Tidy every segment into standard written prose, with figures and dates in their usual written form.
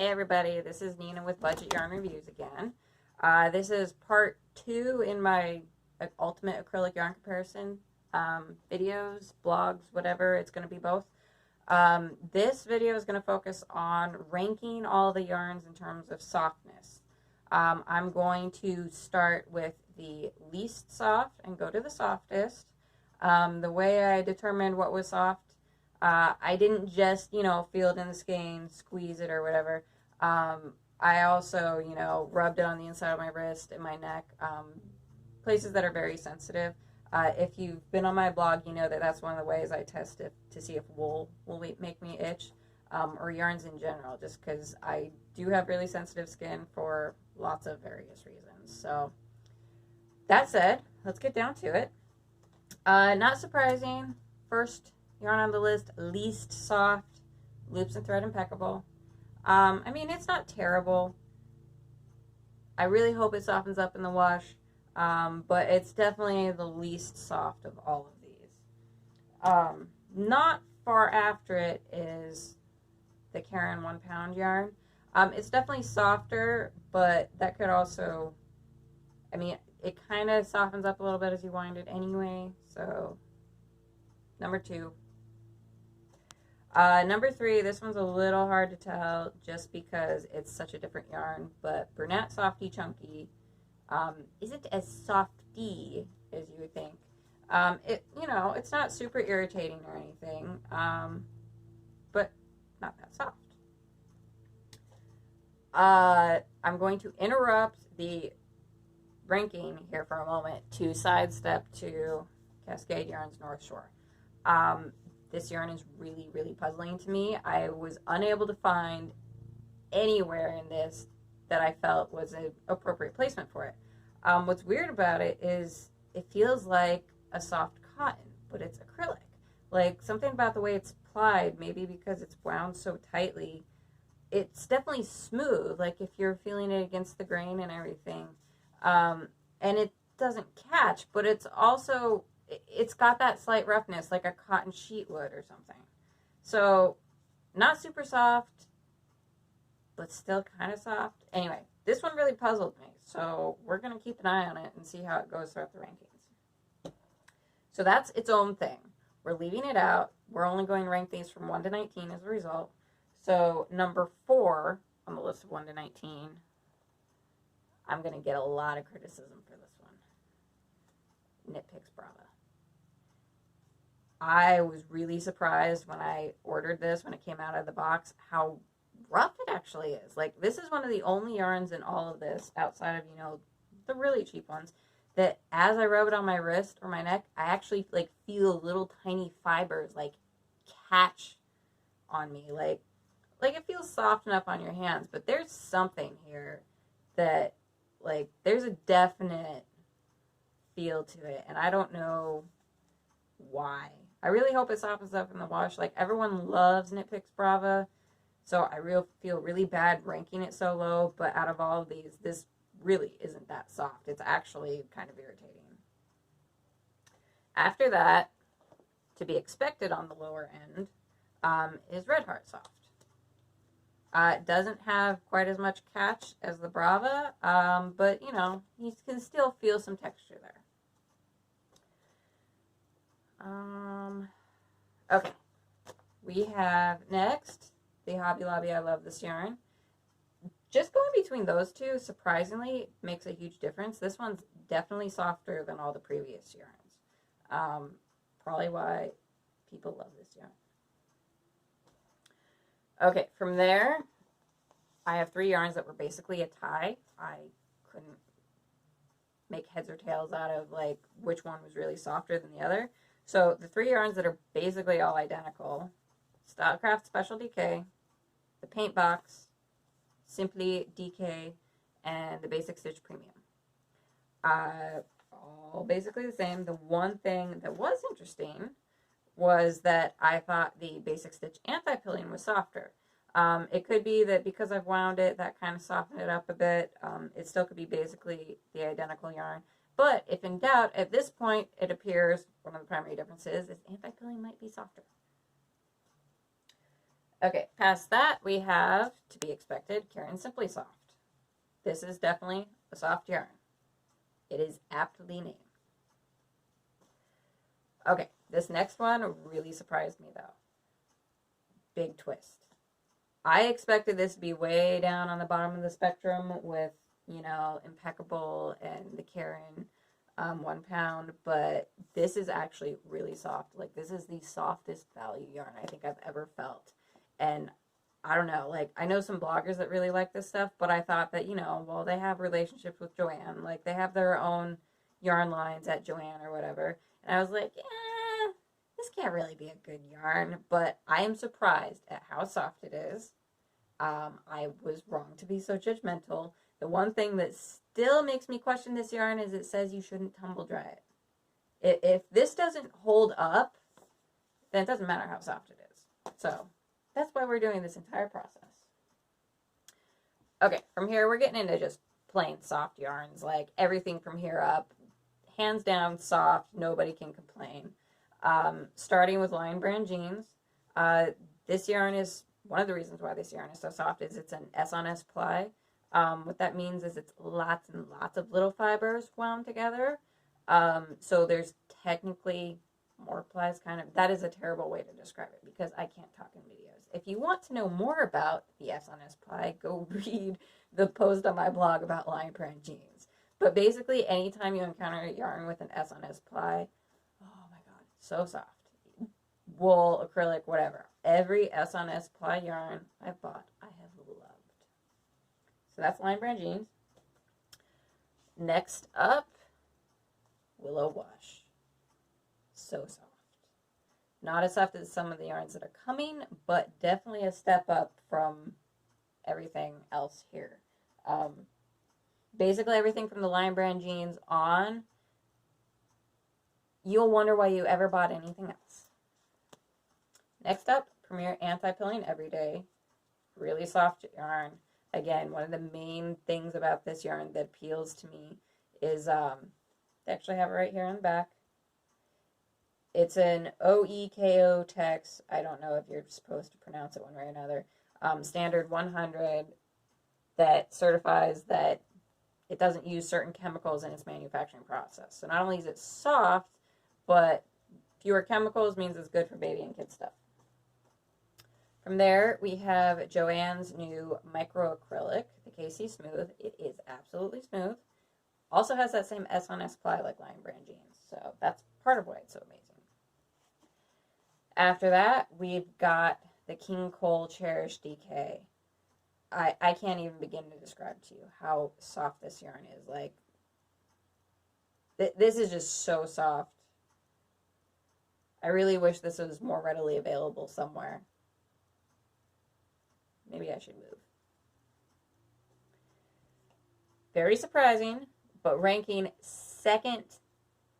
Hey everybody, this is Nina with Budget Yarn Reviews again. This is part 2 in my ultimate acrylic yarn comparison videos, blogs, whatever. It's going to be both. This video is going to focus on ranking all the yarns in terms of softness. I'm going to start with the least soft and go to the softest. The way I determined what was soft, I didn't just, feel it in the skein, squeeze it or whatever. I also, rubbed it on the inside of my wrist and my neck, places that are very sensitive. If you've been on my blog, you know that that's one of the ways I test it to see if wool will make me itch, or yarns in general, just because I do have really sensitive skin for lots of various reasons. So that said, let's get down to it. Not surprising, first yarn on the list, least soft, loops and thread impeccable. I mean, it's not terrible. I really hope it softens up in the wash, but it's definitely the least soft of all of these. Not far after it is the Karen 1 pound yarn. It's definitely softer, but that could also, it kind of softens up a little bit as you wind it anyway, so number 2. Number 3, this one's a little hard to tell just because it's such a different yarn, but Brunette Softy Chunky isn't as softy as you would think. It's not super irritating or anything, but not that soft. I'm going to interrupt the ranking here for a moment to sidestep to Cascade Yarns North Shore. This yarn is really, really puzzling to me. I was unable to find anywhere in this that I felt was an appropriate placement for it. What's weird about it is it feels like a soft cotton, but it's acrylic. Like, something about the way it's plied, maybe because it's wound so tightly, it's definitely smooth, like if you're feeling it against the grain and everything. And it doesn't catch, but it's got that slight roughness like a cotton sheet would or something. So, not super soft, but still kind of soft. Anyway, this one really puzzled me, so we're going to keep an eye on it and see how it goes throughout the rankings. So that's its own thing. We're leaving it out. We're only going to rank these from 1 to 19 as a result. So number 4 on the list of 1 to 19, I'm going to get a lot of criticism for this one. Nitpicks Brava. I was really surprised when I ordered this, when it came out of the box, how rough it actually is. Like, this is one of the only yarns in all of this, outside of, the really cheap ones, that as I rub it on my wrist or my neck, I actually, feel little tiny fibers, catch on me. Like it feels soft enough on your hands, but there's something here that, there's a definite feel to it, and I don't know why. I really hope it softens up in the wash. Everyone loves Nitpicks Brava, so I feel really bad ranking it so low, but out of all of these, this really isn't that soft. It's actually kind of irritating. After that, to be expected on the lower end, is Red Heart Soft. It doesn't have quite as much catch as the Brava, but, you can still feel some texture there. Okay, we have next the Hobby Lobby I Love This Yarn. Just going between those two, surprisingly, makes a huge difference. This one's definitely softer than all the previous yarns. Probably why people love this yarn. Okay, from there, I have 3 yarns that were basically a tie. I couldn't make heads or tails out of, which one was really softer than the other. So the 3 yarns that are basically all identical: Stylecraft Special DK, the Paint Box, Simply DK, and the Basic Stitch Premium. All basically the same. The one thing that was interesting was that I thought the Basic Stitch AntiPillion was softer. It could be that because I've wound it, that kind of softened it up a bit. It still could be basically the identical yarn. But if in doubt, at this point, it appears one of the primary differences is AntiPillion might be softer. Okay, past that, we have, to be expected, Karen Simply Soft. This is definitely a soft yarn. It is aptly named. Okay, this next one really surprised me, though. Big twist. I expected this to be way down on the bottom of the spectrum with, you know, Impeccable and the Karen 1 pound, but this is actually really soft. Like, this is the softest value yarn I think I've ever felt. And I don't know, like, I know some bloggers that really like this stuff, but I thought that, you know, well, they have relationships with Joann. Like, they have their own yarn lines at Joann or whatever. And I was like, yeah, this can't really be a good yarn. But I am surprised at how soft it is. I was wrong to be so judgmental. The one thing that still makes me question this yarn is it says you shouldn't tumble dry it. If this doesn't hold up, then it doesn't matter how soft it is. So that's why we're doing this entire process. Okay, from here we're getting into just plain soft yarns. Like everything from here up, hands down soft, nobody can complain. Starting with Lion Brand jeans. This yarn is, one of the reasons why this yarn is so soft is it's an S-on-S ply. What that means is it's lots and lots of little fibers wound together. So there's technically more plies, kind of. That is a terrible way to describe it because I can't talk in videos. If you want to know more about the S-on-S ply, go read the post on my blog about Lion Brand jeans. But basically, anytime you encounter a yarn with an S-on-S ply, oh my god, so soft. Wool, acrylic, whatever. Every S-on-S ply yarn I've bought, I have loved. So that's Lion Brand jeans. Next up, Willow Wash. So soft. Not as soft as some of the yarns that are coming, but definitely a step up from everything else here. Basically everything from the Lion Brand jeans on, you'll wonder why you ever bought anything else. Next up, Premier AntiPillion Everyday. Really soft yarn. Again, one of the main things about this yarn that appeals to me is, they actually have it right here on the back. It's an OEKO text. I don't know if you're supposed to pronounce it one way or another. Standard 100 that certifies that it doesn't use certain chemicals in its manufacturing process. So not only is it soft, but fewer chemicals means it's good for baby and kid stuff. From there, we have Joann's new micro acrylic, the KC Smooth. It is absolutely smooth. Also has that same S-on-S ply like Lion Brand jeans. So that's part of why it's so amazing. After that, we've got the King Cole Cherish DK. I can't even begin to describe to you how soft this yarn is. Like, this is just so soft. I really wish this was more readily available somewhere. Maybe I should move. Very surprising, but ranking second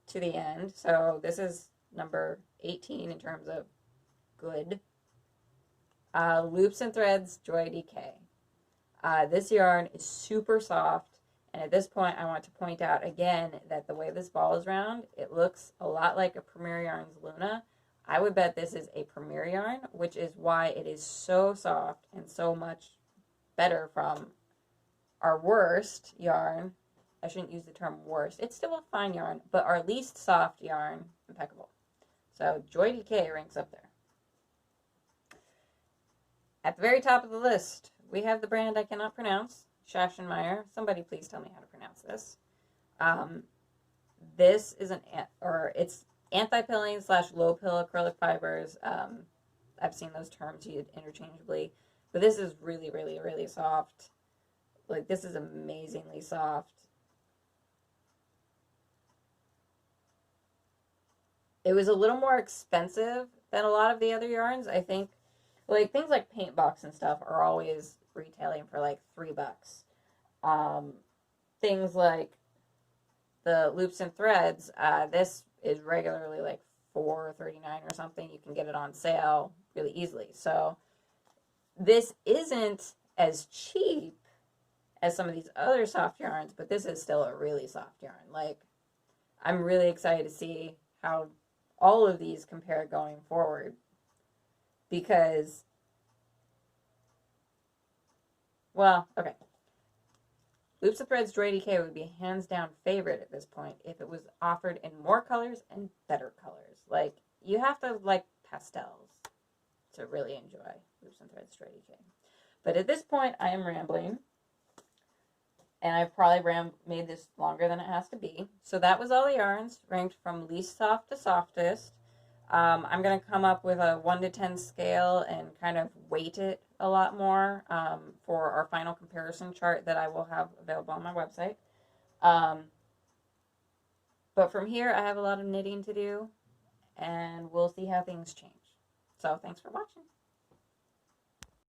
to the end. So this is number 18 in terms of good. Loops and Threads Joy DK. This yarn is super soft, and at this point I want to point out again that the way this ball is round, it looks a lot like a Premier Yarns Luna. I would bet this is a Premier yarn, which is why it is so soft and so much better from our worst yarn. I shouldn't use the term worst. It's still a fine yarn, but our least soft yarn, Impeccable. So Joy DK ranks up there. At the very top of the list, we have the brand I cannot pronounce, Shenmeyer. Somebody please tell me how to pronounce this. This is it's AntiPillion / low pill acrylic fibers. I've seen those terms used interchangeably, but this is really, really, really soft. Like, this is amazingly soft. It was a little more expensive than a lot of the other yarns. I think, like, things like paint box and stuff are always retailing for like $3. Things like the Loops and Threads, this is regularly like $4.39 or something. You can get it on sale really easily. So this isn't as cheap as some of these other soft yarns, but this is still a really soft yarn. Like, I'm really excited to see how all of these compare going forward, because well, okay. Loops of Threads Joy DK would be hands down favorite at this point if it was offered in more colors and better colors. Like, you have to like pastels to really enjoy Loops and Threads Joy DK. But at this point, I am rambling. And I've probably made this longer than it has to be. So that was all the yarns, ranked from least soft to softest. I'm going to come up with a 1 to 10 scale and kind of weight it a lot more for our final comparison chart that I will have available on my website. But from here, I have a lot of knitting to do, and we'll see how things change. So thanks for watching.